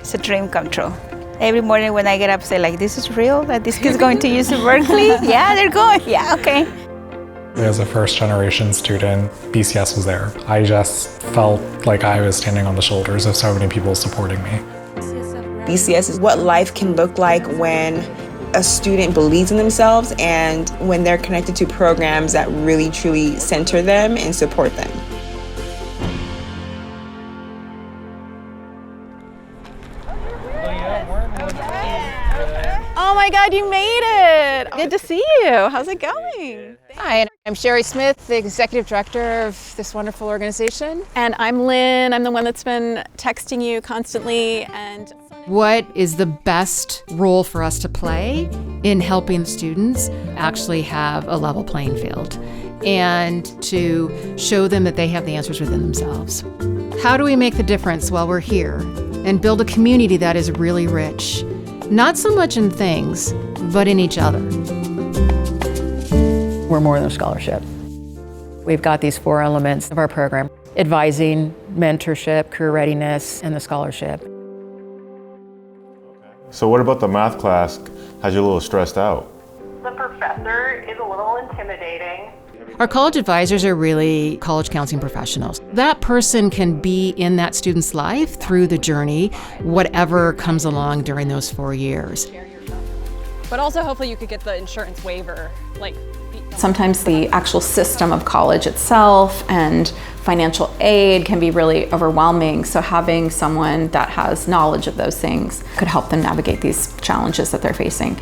It's a dream come true. Every morning when I get up, I say like, this is real? That this kid's going to use Berkeley? Yeah, they're going. Yeah, okay. As a first-generation student, BCS was there. I just felt like I was standing on the shoulders of so many people supporting me. BCS is what life can look like when a student believes in themselves and when they're connected to programs that really, truly center them and support them. Oh my God, you made it! Good to see you. How's it going? Hi, I'm Sherry Smith, the Executive Director of this wonderful organization. And I'm Lynn. I'm the one that's been texting you constantly. And what is the best role for us to play in helping students actually have a level playing field and to show them that they have the answers within themselves? How do we make the difference while we're here and build a community that is really rich? Not so much in things, but in each other. We're more than a scholarship. We've got these 4 elements of our program: advising, mentorship, career readiness, and the scholarship. So what about the math class has you a little stressed out? The professor is a little intimidating. Our college advisors are really college counseling professionals. That person can be in that student's life through the journey, whatever comes along during those 4 years. but also hopefully you could get the insurance waiver, like. Sometimes the actual system of college itself and financial aid can be really overwhelming, so having someone that has knowledge of those things could help them navigate these challenges that they're facing.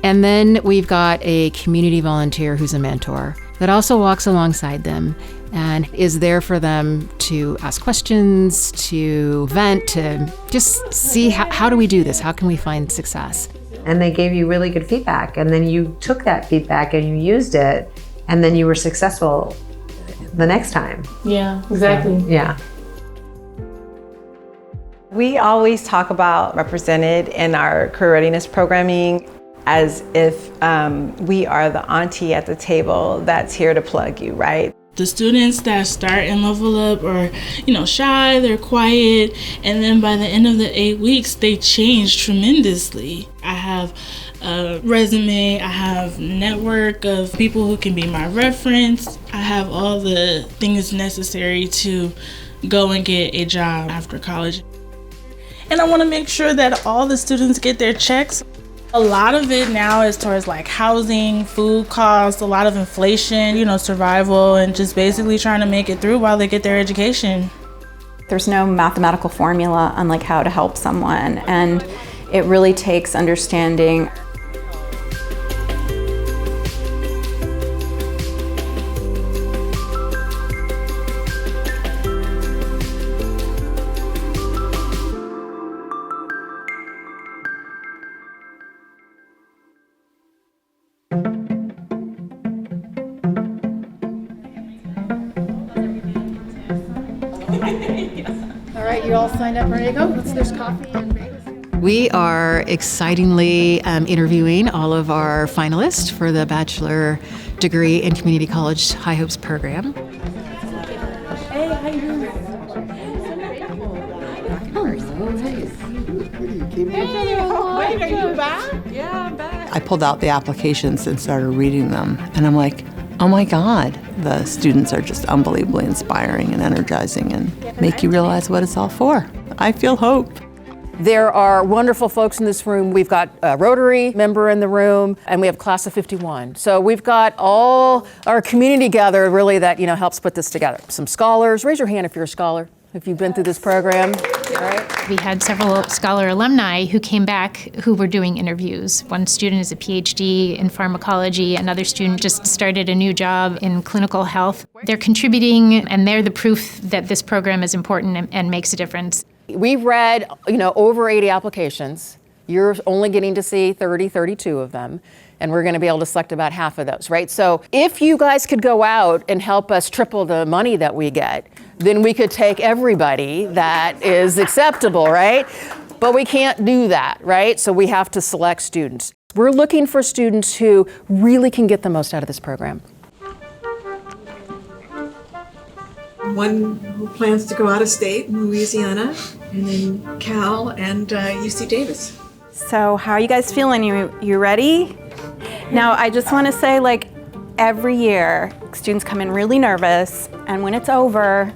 And then we've got a community volunteer who's a mentor that also walks alongside them and is there for them to ask questions, to vent, to just see how do we do this? How can we find success? And they gave you really good feedback, and then you took that feedback and you used it, and then you were successful the next time. Yeah, exactly. Yeah. We always talk about represented in our career readiness programming as if we are the auntie at the table that's here to plug you, right? The students that start and level up are, shy, they're quiet, and then by the end of the 8 weeks, they change tremendously. I have a resume, I have a network of people who can be my reference. I have all the things necessary to go and get a job after college. And I want to make sure that all the students get their checks. A lot of it now is towards like housing, food costs, a lot of inflation, survival, and just basically trying to make it through while they get their education. There's no mathematical formula on like how to help someone, and it really takes understanding. All right, you all signed up, ready to go? There's coffee and bagels. We are excitingly interviewing all of our finalists for the Bachelor Degree in Community College High Hopes program. Hey, how you doing? Wait, are you back? Yeah, I'm back. I pulled out the applications and started reading them, and I'm like, oh my God, the students are just unbelievably inspiring and energizing and make you realize what it's all for. I feel hope. There are wonderful folks in this room. We've got a Rotary member in the room, and we have class of 51. So we've got all our community gathered really that helps put this together. Some scholars. Raise your hand if you're a scholar, if you've been through this program. All right. We had several Scholar alumni who came back who were doing interviews. One student is a PhD in pharmacology. Another student just started a new job in clinical health. They're contributing, and they're the proof that this program is important and makes a difference. We've read, over 80 applications. You're only getting to see 32 of them, and we're going to be able to select about half of those, right? So if you guys could go out and help us triple the money that we get, then we could take everybody that is acceptable, right? But we can't do that, right? So we have to select students. We're looking for students who really can get the most out of this program. One who plans to go out of state in Louisiana, and then Cal and UC Davis. So how are you guys feeling? You ready? Now, I just want to say, like, every year, students come in really nervous, and when it's over,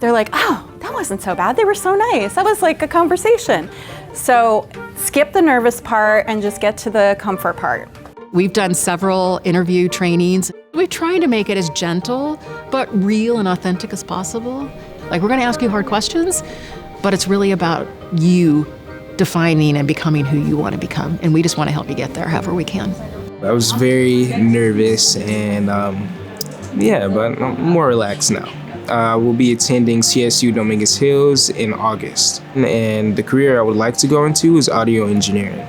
they're like, oh, that wasn't so bad. They were so nice. That was like a conversation. So skip the nervous part and just get to the comfort part. We've done several interview trainings. We're trying to make it as gentle, but real and authentic as possible. Like, we're gonna ask you hard questions, but it's really about you defining and becoming who you want to become. And we just want to help you get there however we can. I was very nervous and but I'm more relaxed now. We'll be attending CSU Dominguez Hills in August. And the career I would like to go into is audio engineering.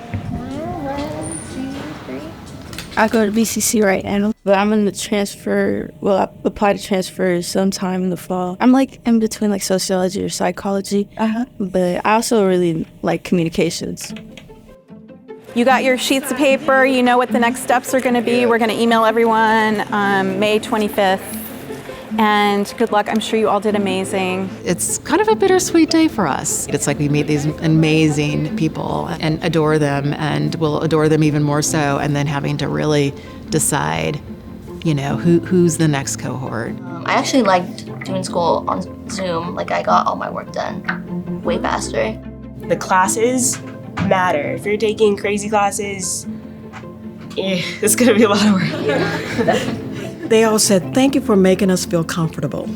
I go to BCC right now, but I'm in the transfer, well, I apply to transfer sometime in the fall. I'm like in between like sociology or psychology, but I also really like communications. You got your sheets of paper, you know what the next steps are going to be. We're going to email everyone May 25th. And good luck. I'm sure you all did amazing. It's kind of a bittersweet day for us. It's like we meet these amazing people and adore them, and we'll adore them even more so, and then having to really decide, you know, who's the next cohort. I actually liked doing school on Zoom. Like, I got all my work done way faster. The classes matter. If you're taking crazy classes, it's gonna be a lot of work. They all said, thank you for making us feel comfortable.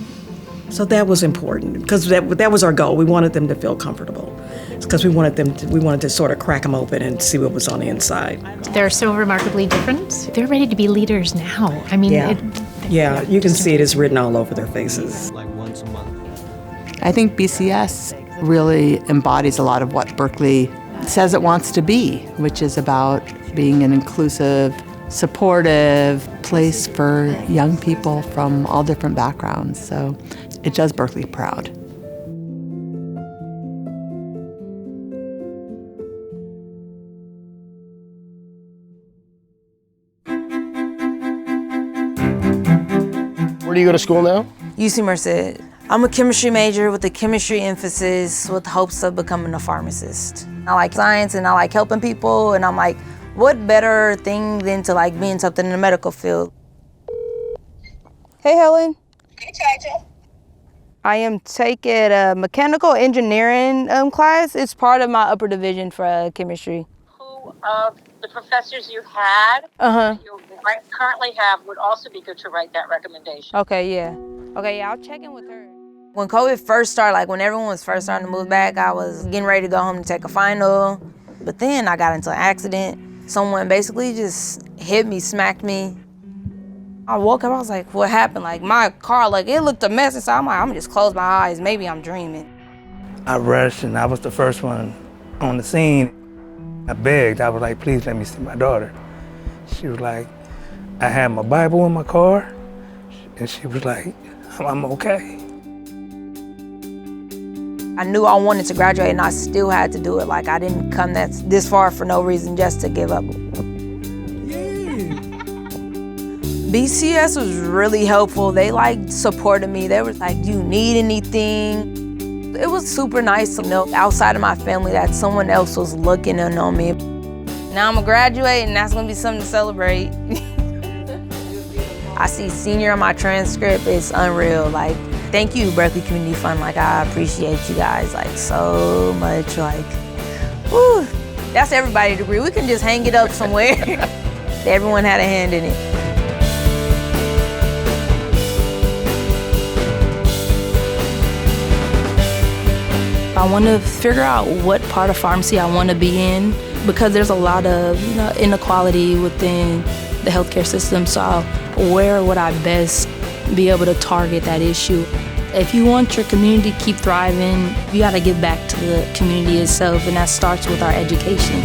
So that was important, because that was our goal. We wanted them to feel comfortable. It's because we wanted to sort of crack them open and see what was on the inside. They're so remarkably different. They're ready to be leaders now. I mean, yeah, you can see it is written all over their faces. I think BCS really embodies a lot of what Berkeley says it wants to be, which is about being an inclusive, supportive place for young people from all different backgrounds. So it does Berkeley proud. Where do you go to school now? UC Merced. I'm a chemistry major with a chemistry emphasis with hopes of becoming a pharmacist. I like science and I like helping people, and I'm like, what better thing than to like be in something in the medical field? Hey, Helen. Hey, Chacha. I am taking a mechanical engineering class. It's part of my upper division for chemistry. Who of the professors you had, you currently have, would also be good to write that recommendation. Okay, yeah. Okay, yeah, I'll check in with her. When COVID first started, like when everyone was first starting to move back, I was getting ready to go home to take a final. But then I got into an accident. Someone basically just hit me, smacked me. I woke up, I was like, what happened? Like my car, like it looked a mess inside. I'm like, I'm just close my eyes, maybe I'm dreaming. I rushed and I was the first one on the scene. I begged, I was like, please let me see my daughter. She was like, I had my Bible in my car, and she was like, I'm okay. I knew I wanted to graduate and I still had to do it. Like I didn't come this far for no reason just to give up. BCS was really helpful. They like supported me. They were like, do you need anything? It was super nice to know outside of my family that someone else was looking in on me. Now I'm gonna graduate and that's gonna be something to celebrate. I see senior on my transcript, it's unreal. Like, thank you, Berkeley Community Fund. Like, I appreciate you guys like so much. Like, whew, that's everybody's degree. We can just hang it up somewhere. Everyone had a hand in it. I want to figure out what part of pharmacy I want to be in, because there's a lot of inequality within the healthcare system. So where would I best be able to target that issue? If you want your community to keep thriving, you got to give back to the community itself, and that starts with our education.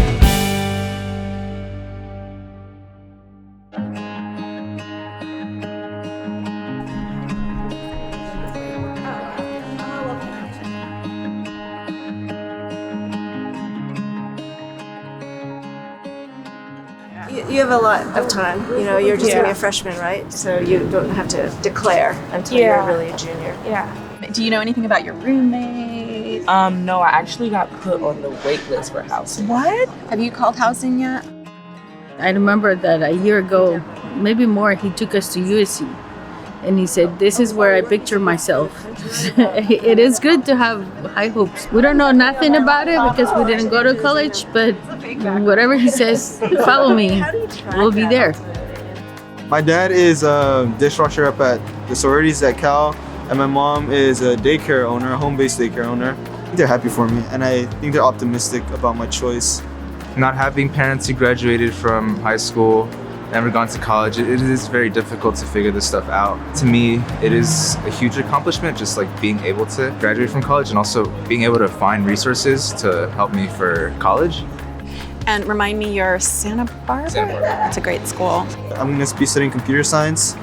You have a lot of time. You know, you're just gonna be a freshman, right? So you don't have to declare until you're really a junior. Yeah. Do you know anything about your roommate? No, I actually got put on the wait list for housing. What? Have you called housing yet? I remember that a year ago, maybe more, he took us to USC. And he said, this is where I picture myself. It is good to have high hopes. We don't know nothing about it because we didn't go to college, but whatever he says, follow me. We'll be there. My dad is a dishwasher up at the sororities at Cal, and my mom is a daycare owner, a home-based daycare owner. I think they're happy for me, and I think they're optimistic about my choice. Not having parents who graduated from high school, never gone to college, it is very difficult to figure this stuff out. To me, it is a huge accomplishment, just like being able to graduate from college and also being able to find resources to help me for college. And remind me, you're Santa Barbara? That's a great school. I'm going to be studying computer science,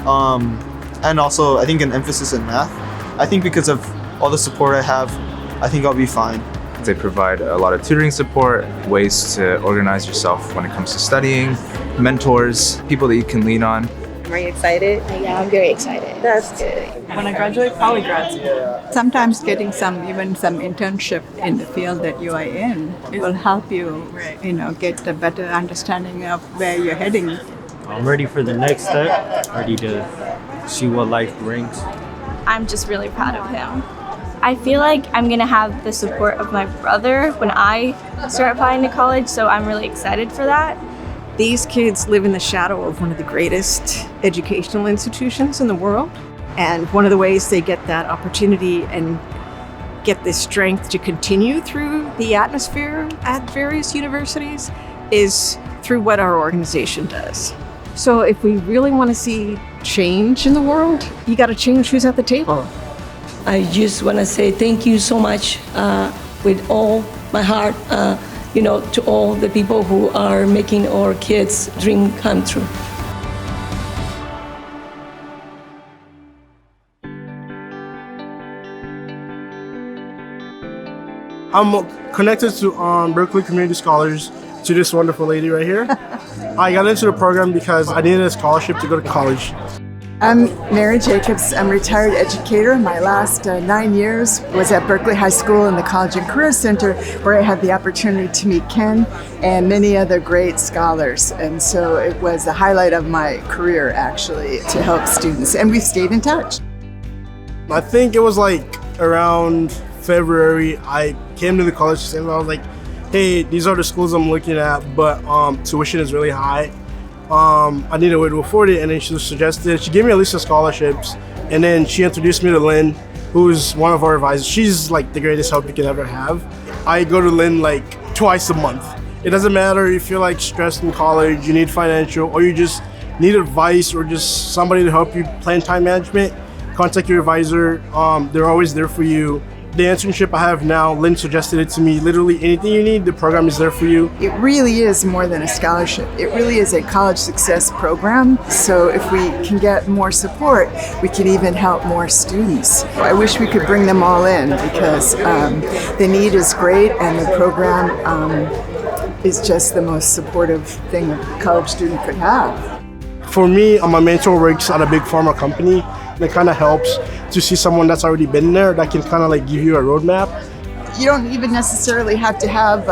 and also I think an emphasis in math. I think because of all the support I have, I think I'll be fine. They provide a lot of tutoring support, ways to organize yourself when it comes to studying, mentors, people that you can lean on. Are you excited? Yeah, I'm very excited. That's good. When I graduate, probably grad school. Sometimes getting some internship in the field that you are in will help you, get a better understanding of where you're heading. I'm ready for the next step, ready to see what life brings. I'm just really proud of him. I feel like I'm gonna have the support of my brother when I start applying to college, so I'm really excited for that. These kids live in the shadow of one of the greatest educational institutions in the world. And one of the ways they get that opportunity and get the strength to continue through the atmosphere at various universities is through what our organization does. So if we really want to see change in the world, you got to change who's at the table. I just want to say thank you so much with all my heart, to all the people who are making our kids' dream come true. I'm connected to Berkeley Community Scholars, to this wonderful lady right here. I got into the program because I needed a scholarship to go to college. I'm Mary Jacobs. I'm a retired educator. My last 9 years was at Berkeley High School in the College and Career Center, where I had the opportunity to meet Ken and many other great scholars. And so it was the highlight of my career, actually, to help students. And we've stayed in touch. I think it was like around February, I came to the college and I was like, hey, these are the schools I'm looking at, but tuition is really high. I need a way to afford it, and then she gave me a list of scholarships, and then she introduced me to Lynn, who's one of our advisors. She's like the greatest help you could ever have. I go to Lynn like twice a month. It doesn't matter if you're like stressed in college, you need financial, or you just need advice or just somebody to help you plan time management, contact your advisor. They're always there for you. The internship I have now, Lynn suggested it to me. Literally anything you need, the program is there for you. It really is more than a scholarship. It really is a college success program. So if we can get more support, we can even help more students. I wish we could bring them all in because the need is great and the program is just the most supportive thing a college student could have. For me, my mentor works at a big pharma company. And it kind of helps to see someone that's already been there that can kind of like give you a roadmap. You don't even necessarily have to have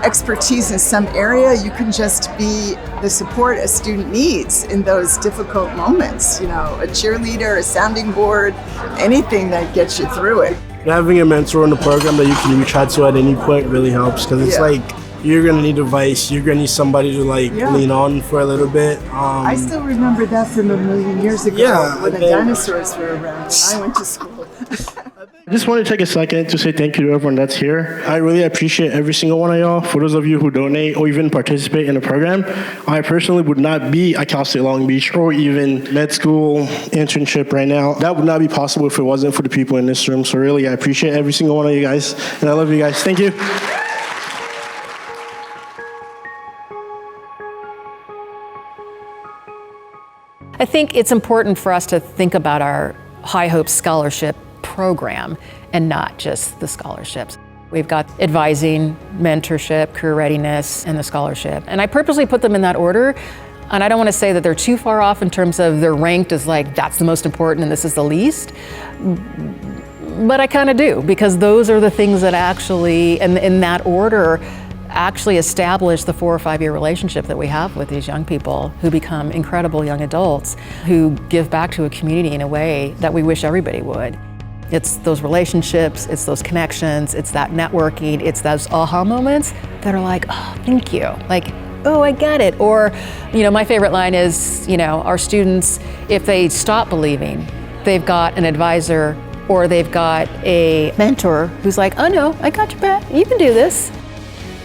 expertise in some area. You can just be the support a student needs in those difficult moments. A cheerleader, a sounding board, anything that gets you through it. Having a mentor in the program that you can reach out to at any point really helps because it's like you're gonna need advice. You're gonna need somebody to lean on for a little bit. I still remember that from a million years ago when the dinosaurs were around when I went to school. I just want to take a second to say thank you to everyone that's here. I really appreciate every single one of y'all. For those of you who donate or even participate in the program, I personally would not be at Cal State Long Beach or even med school internship right now. That would not be possible if it wasn't for the people in this room. So really, I appreciate every single one of you guys, and I love you guys. Thank you. I think it's important for us to think about our High Hopes Scholarship program and not just the scholarships. We've got advising, mentorship, career readiness, and the scholarship. And I purposely put them in that order. And I don't want to say that they're too far off in terms of they're ranked as like, that's the most important and this is the least. But I kind of do, because those are the things that actually, and in that order, actually establish the 4 or 5 year relationship that we have with these young people who become incredible young adults who give back to a community in a way that we wish everybody would. It's those relationships, it's those connections, it's that networking, it's those aha moments that are like, oh, thank you. Like, oh, I get it. Or, you know, my favorite line is, you know, our students, if they stop believing, they've got an advisor or they've got a mentor who's like, oh no, I got your back, you can do this.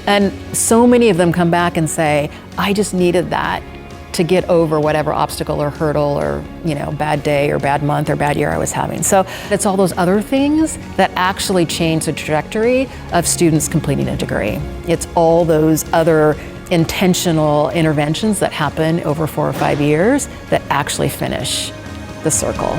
And so many of them come back and say, I just needed that to get over whatever obstacle or hurdle or, you know, bad day or bad month or bad year I was having. So it's all those other things that actually change the trajectory of students completing a degree. It's all those other intentional interventions that happen over 4 or 5 years that actually finish the circle.